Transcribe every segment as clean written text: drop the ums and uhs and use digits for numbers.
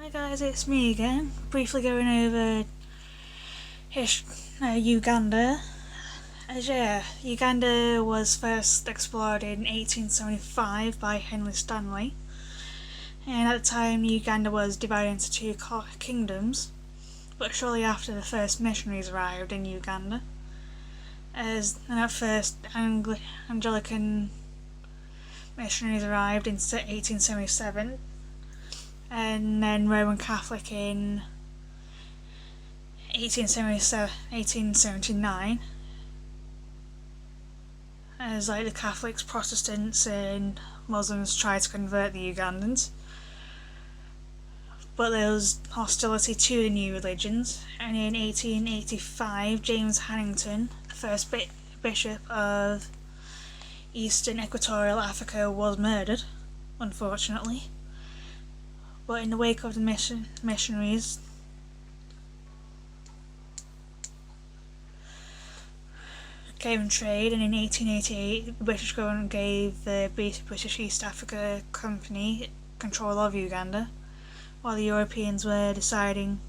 Hi guys, it's me again, briefly going over Uganda. Uganda was first explored in 1875 by Henry Stanley, and at the time Uganda was divided into two kingdoms, but shortly after the first missionaries arrived in Uganda, at first Anglican missionaries arrived in 1877, and then Roman Catholic in 1879, as the Catholics, Protestants and Muslims tried to convert the Ugandans, but there was hostility to the new religions, and in 1885 James Hannington, the first bishop of Eastern Equatorial Africa, was murdered, unfortunately. But in the wake of the missionaries, came in trade, and in 1888 the British government gave the British East Africa Company control of Uganda, while the Europeans were deciding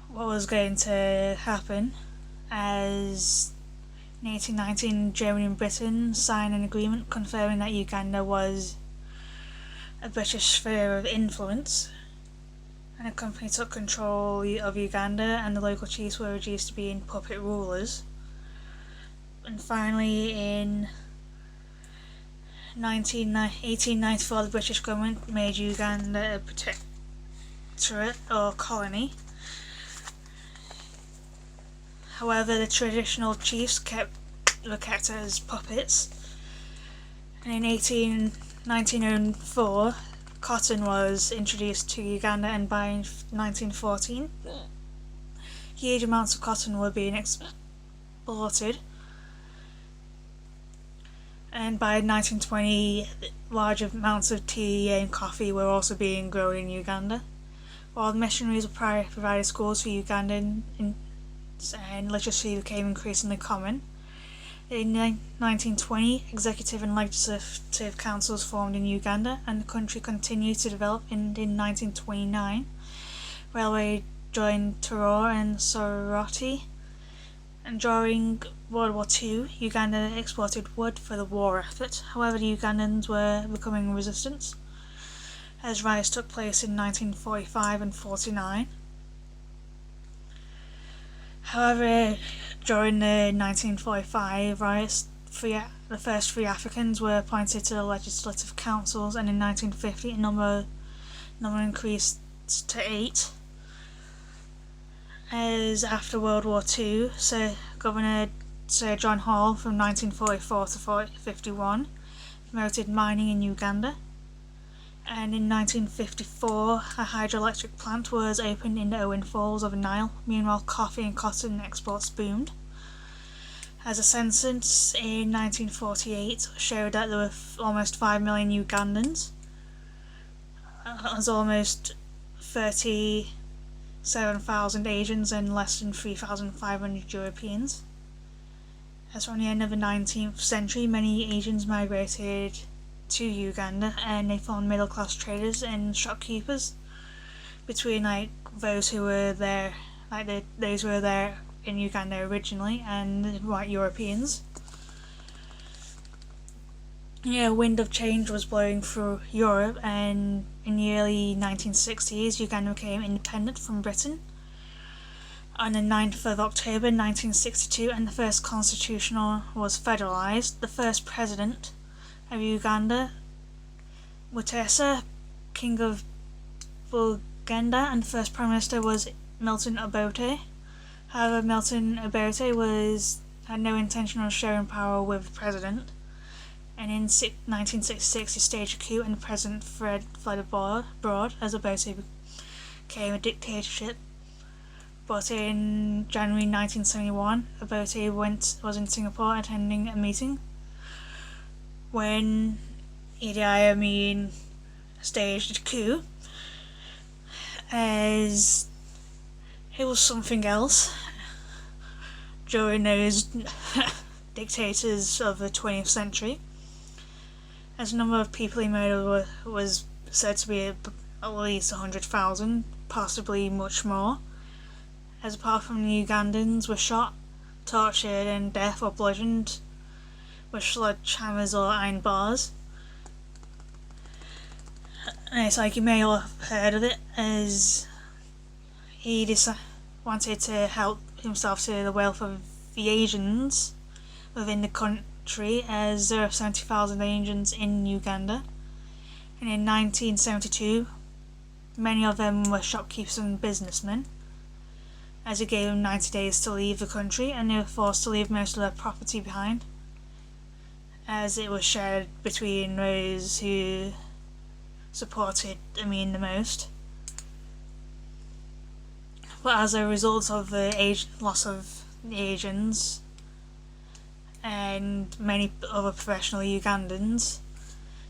what was going to happen, as in 1819 Germany and Britain signed an agreement confirming that Uganda was a British sphere of influence, and the company took control of Uganda, and the local chiefs were reduced to being puppet rulers. And finally, in 1894, the British government made Uganda a protectorate or colony. However, the traditional chiefs were kept as puppets, and in 1904 cotton was introduced to Uganda, and by 1914 huge amounts of cotton were being exported, and by 1920 large amounts of tea and coffee were also being grown in Uganda. While the missionaries provided schools for Ugandans and literacy became increasingly common, in 1920 executive and legislative councils formed in Uganda, and the country continued to develop. In 1929 railway joined Tororo and Soroti, and during World War II Uganda exported wood for the war effort. However, the Ugandans were becoming resistant as riots took place in 1945 and 49. However, during the 1945 riots, the first three Africans were appointed to the legislative councils, and in 1950 a number increased to 8. As after World War II, Governor Sir John Hall from 1944 to 1951 promoted mining in Uganda, and in 1954 a hydroelectric plant was opened in the Owen Falls of the Nile. Meanwhile, coffee and cotton exports boomed, as a census in 1948 showed that there were almost 5 million Ugandans, as almost 37,000 Asians and less than 3,500 Europeans. As from the end of the 19th century, many Asians migrated to Uganda, and they formed middle-class traders and shopkeepers between those who were there, those who were there in Uganda originally, and white Europeans. A wind of change was blowing through Europe, and in the early 1960s Uganda became independent from Britain on the 9th of October 1962, and the first constitution was federalised. The first president of Uganda, Mutesa, King of Buganda, and the first Prime Minister was Milton Obote. However, Milton Obote had no intention of sharing power with the president, and in 1966 he staged a coup and the president fled abroad as Obote became a dictatorship. But in January 1971, Obote was in Singapore attending a meeting when Idi Amin staged a coup, as it was something else during those dictators of the 20th century. as the number of people he murdered was said to be at least 100,000, possibly much more, as apart from the Ugandans were shot, tortured and death or bludgeoned with sledgehammers or iron bars. And it's like you may all have heard of it, as he wanted to help himself to the wealth of the Asians within the country, as there are 70,000 Asians in Uganda. And in 1972, many of them were shopkeepers and businessmen, as he gave them 90 days to leave the country, and they were forced to leave most of their property behind, as it was shared between those who supported Amin the most. But as a result of the loss of the Asians and many other professional Ugandans,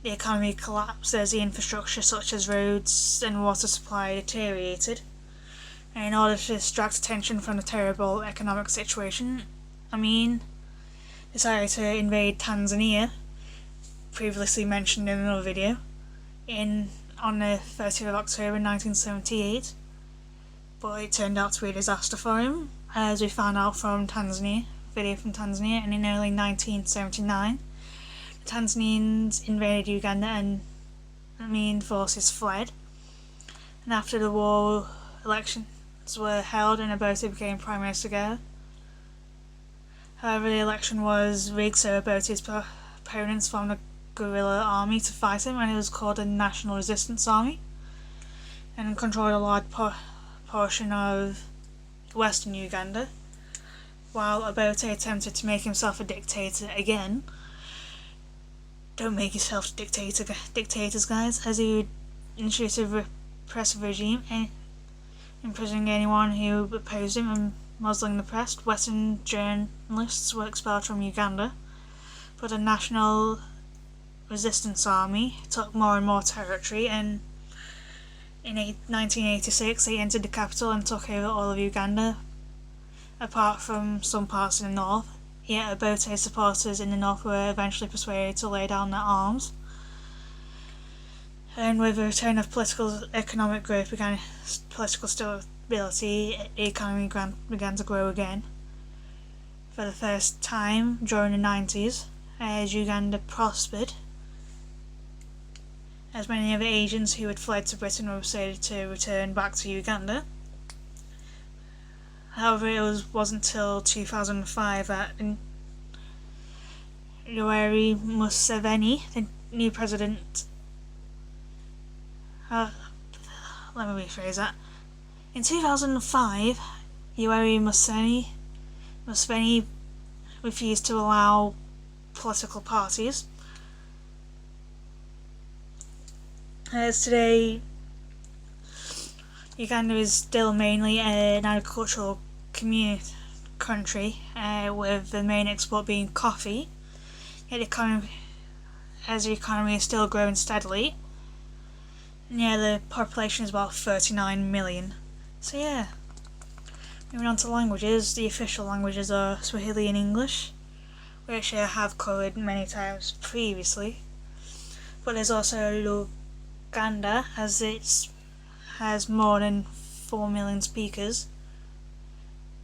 the economy collapsed as the infrastructure such as roads and water supply deteriorated. And in order to distract attention from the terrible economic situation, Amin decided to invade Tanzania, previously mentioned in another video, on the 30th of October 1978, but it turned out to be a disaster for him, as we found out from video from Tanzania, and in early 1979, the Tanzanians invaded Uganda and Amin forces fled, and after the war, elections were held and Obote became Prime Minister again. However, the election was rigged, so Obote's opponents formed a guerrilla army to fight him, and it was called the National Resistance Army, and controlled a large portion of western Uganda, while Obote attempted to make himself a dictator again. Don't make yourself dictators, guys, as he would introduce a repressive regime, imprisoning anyone who opposed him and muzzling the press. Western journalists were expelled from Uganda, but the National Resistance Army took more and more territory, and in 1986 they entered the capital and took over all of Uganda, apart from some parts in the north. Yet Obote's supporters in the north were eventually persuaded to lay down their arms, and with the return of economic growth began political stability, the economy began to grow again. For the first time during the 90s, as Uganda prospered, as many of the Asians who had fled to Britain were persuaded to return back to Uganda. However, it wasn't until 2005 that Yoweri Museveni, the new president, let me rephrase that. In 2005, Yoweri Museveni refused to allow political parties. As today, Uganda is still mainly an agricultural country, with the main export being coffee. Yet the economy is still growing steadily. Yeah, the population is about 39 million. So yeah, moving on to languages. The official languages are Swahili and English, which I have covered many times previously. But there's also Uganda, as it has more than 4 million speakers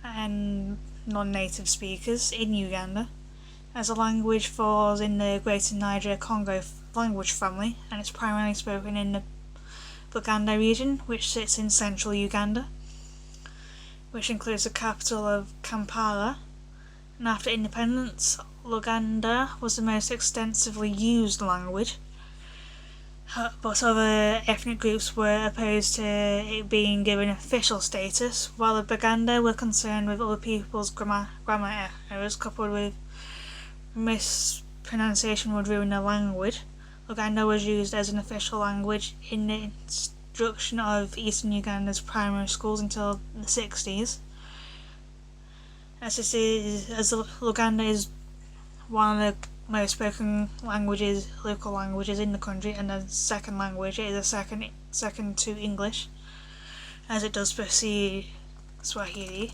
and non-native speakers in Uganda, as a language falls in the Greater Niger-Congo language family, and it's primarily spoken in the Buganda region, which sits in central Uganda, which includes the capital of Kampala. And after independence, Luganda was the most extensively used language, but other ethnic groups were opposed to it being given official status, while the Baganda were concerned with other people's grammar errors coupled with mispronunciation would ruin the language. Luganda was used as an official language in the instruction of Eastern Uganda's primary schools until the 60s. As Luganda is one of the most spoken local languages in the country, and the second language is second to English, as it does precede Swahili.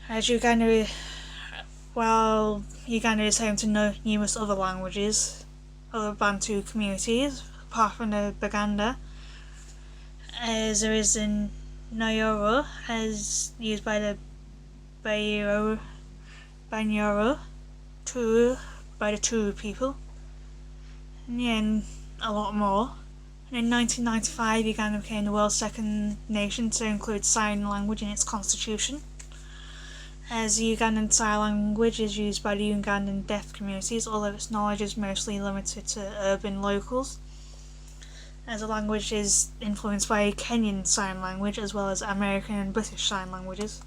As Uganda while Uganda is home to numerous other languages, other Bantu communities, apart from the Baganda, as there is in Nyoro, as used by the Banyoro, Turu, by the Turu people, and a lot more. And in 1995, Uganda became the world's second nation to include sign language in its constitution, as the Ugandan Sign Language is used by the Ugandan deaf communities, although its knowledge is mostly limited to urban locals, as the language is influenced by Kenyan Sign Language as well as American and British Sign Languages.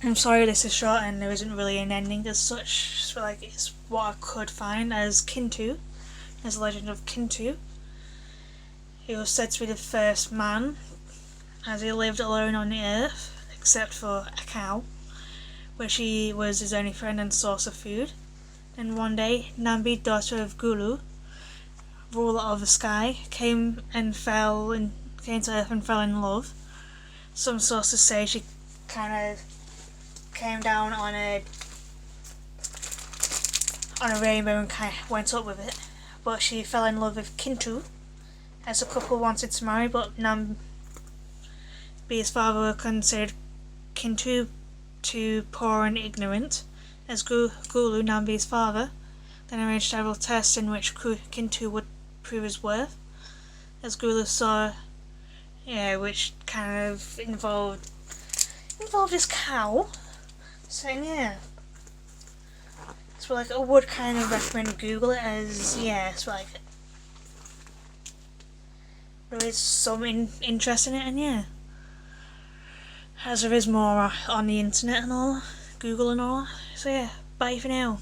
I'm sorry this is short and there isn't really an ending as such, so it's what I could find as Kintu, as the legend of Kintu. He was said to be the first man, as he lived alone on the earth, except for a cow, which he was his only friend and source of food. And one day, Nambi, daughter of Gulu, ruler of the sky, came to earth and fell in love. Some sources say she kind of came down on a rainbow and kind of went up with it, but she fell in love with Kintu, as the couple wanted to marry, but Nambi's father considered Kintu too poor and ignorant, as Gulu, Nambi's father, then arranged several tests in which Kintu would prove his worth, as Gulu saw, which kind of involved his cow. So yeah, so I would kind of recommend Google it, as there is some interest in it, and as there is more on the internet and all, Google and all. So bye for now.